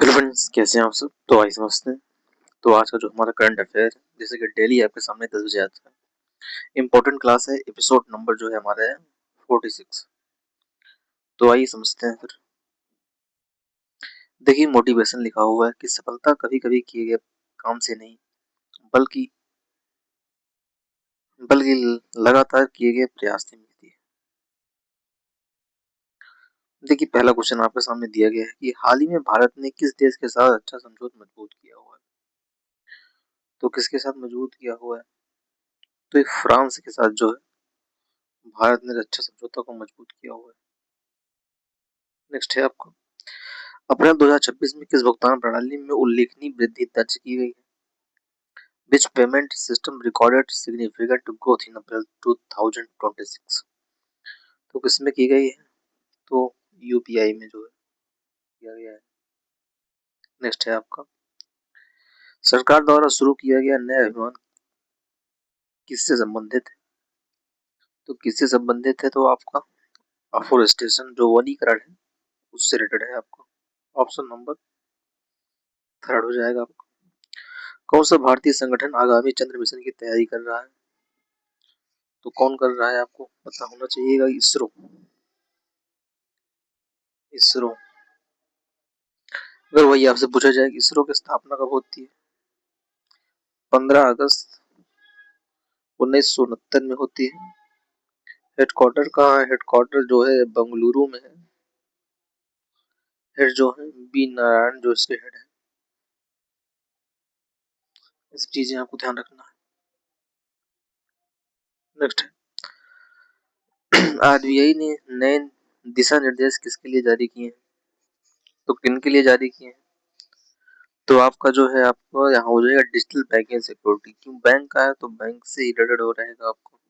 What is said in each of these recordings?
Hello friends, कैसे हैं आप सब। तो आइए समझते हैं। तो आज का जो हमारा करंट अफेयर है, जैसे कि डेली आपके सामने 10 बजे आता है, इम्पोर्टेंट क्लास है। एपिसोड नंबर जो है हमारा है 46। तो आइए समझते हैं फिर। देखिए, मोटिवेशन लिखा हुआ है कि सफलता कभी कभी किए गए काम से नहीं, बल्कि बल्कि लगातार किए गए प्रयास से मिलती है। देखिए, पहला क्वेश्चन आपके सामने दिया गया है कि हाल ही में भारत ने किस देश के साथ अच्छा समझौता मजबूत किया हुआ है। तो किसके साथ मजबूत किया हुआ है? तो एक फ्रांस के साथ जो है भारत ने अच्छा समझौता को मजबूत किया हुआ है। नेक्स्ट है आपको, अप्रैल 2026 में किस भुगतान प्रणाली में उल्लेखनीय वृद्धि दर्ज की गई है? Which payment system recorded significant growth in April 2026? तो किसमें की गई है? तो यूपीआई में जो है किया गया है। नेक्स्ट है आपका, सरकार द्वारा शुरू किया गया नया अभियान किससे संबंधित है? तो किससे संबंधित है? तो आपका अफोरेस्टेशन जो वनीकरण है उससे रिलेटेड है आपको। ऑप्शन नंबर थर्ड हो जाएगा आपका। कौन सा भारतीय संगठन आगामी चंद्र मिशन की तैयारी कर रहा है? तो कौन कर रहा है आपको पता होना चाहिएगा। इसरो। इसरो। अगर वही आपसे पूछा जाए कि इसरो की स्थापना कब होती है? 15 अगस्त 1969 में होती है। हेडक्वार्टर कहाँ है? हेडक्वार्टर जो है बंगलुरु में है। हेड जो है बी नारायण जो इसके हेड है। इस चीजें आपको ध्यान रखना है। नेक्स्ट है, आरबीआई ने नए दिशा निर्देश किसके लिए जारी किए हैं? तो किन के लिए जारी किए हैं? तो आपका जो है आपको यहाँ हो जाएगा डिजिटल बैंकिंग सिक्योरिटी। क्यों बैंक का है? तो बैंक से ही रिलेटेड हो रहेगा आपको।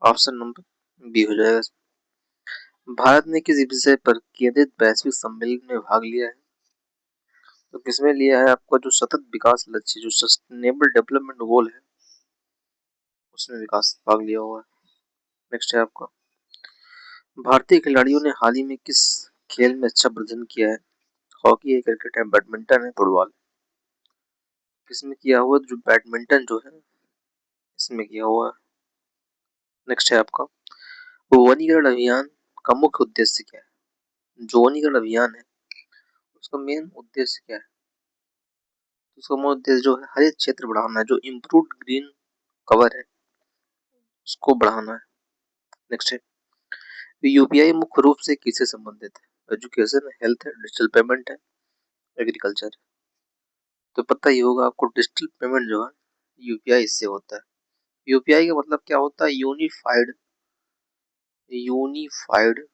ऑप्शन नंबर बी हो जाएगा। भारत ने किस विषय पर केंद्रित वैश्विक सम्मेलन में भाग लिया है? तो किसमें लिया है? आपका जो सतत विकास लक्ष्य जो सस्टेनेबल डेवलपमेंट गोल है उसमें विकास भाग लिया हुआ है। नेक्स्ट है आपका, भारतीय खिलाड़ियों ने हाल ही में किस खेल में अच्छा प्रदर्शन किया है? हॉकी है, क्रिकेट है, बैडमिंटन है, फुटबॉल। किसमें किया हुआ? जो बैडमिंटन जो है इसमें किया हुआ है। नेक्स्ट है आपका, वनीकरण अभियान का मुख्य उद्देश्य क्या है? जो वनीकरण अभियान है उसका मेन उद्देश्य क्या है? उसका मुख्य उद्देश्य जो है हरित क्षेत्र बढ़ाना है, जो इम्प्रूव्ड ग्रीन कवर है उसको बढ़ाना है। नेक्स्ट है, यूपीआई मुख्य रूप से किससे संबंधित है? एजुकेशन, हेल्थ है, डिजिटल पेमेंट है, एग्रीकल्चर है। तो पता ही होगा आपको डिजिटल पेमेंट जो है यूपीआई इससे होता है। यूपीआई का मतलब क्या होता है? यूनिफाइड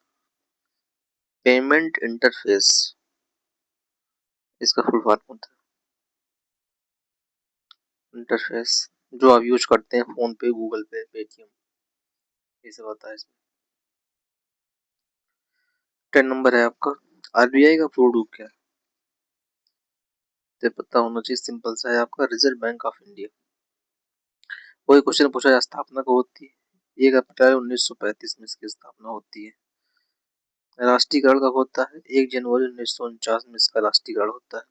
पेमेंट इंटरफेस, इसका फुल फॉर्म होता है इंटरफेस। जो आप यूज करते हैं फोन पे, गूगल पे, पेटीएम, ये सब आता है इसमें। 10 नंबर है आपका, आरबीआई का फुल रूप क्या है? तो पता होना चाहिए, सिंपल सा है आपका, रिजर्व बैंक ऑफ इंडिया। वही क्वेश्चन पूछा जाए, स्थापना कब होती है? 1 अप्रैल 1935 में इसकी स्थापना होती है। राष्ट्रीयकरण कब होता है? 1 जनवरी 1949 में इसका राष्ट्रीयकरण होता है।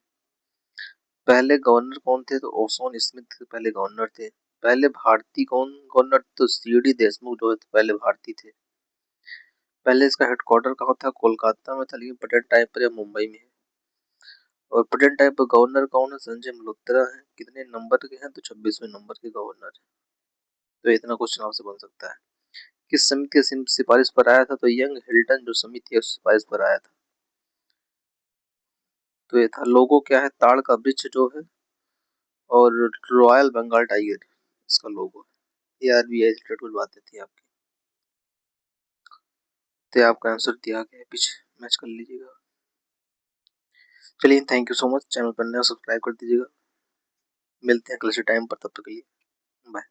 पहले गवर्नर कौन थे? तो ओसोन स्मिथ पहले गवर्नर थे। पहले भारतीय कौन गवर्नर? तो सीडी देशमुख जो है तो पहले भारतीय थे। पहले इसका हेडक्वार्टर कहाँ था? कोलकाता में था, लेकिन प्रेजेंट टाइम पर मुंबई में है। और प्रेजेंट टाइम पर गवर्नर कौन है? संजय मल्होत्रा है। कितने नंबर के हैं? तो 26वें नंबर के गवर्नर है। तो इतना क्वेश्चन आपसे बन सकता है। किस समिति की सिफारिश पर आया था? तो यंग हिल्टन जो समिति है उस सिफारिश पर आया था। तो ये था। लोगो क्या है? ताड़ का वृक्ष जो है और रॉयल बंगाल टाइगर इसका लोगो है। ये आरबीआई से रिलेटेड कुछ बातें थी आपकी। तो आपका आंसर दिया गया है, पीछे मैच कर लीजिएगा। चलिए, thank you so much. Channel पर नया सब्सक्राइब कर दीजिएगा। मिलते हैं अगले टाइम पर, तब तक के लिए बाय।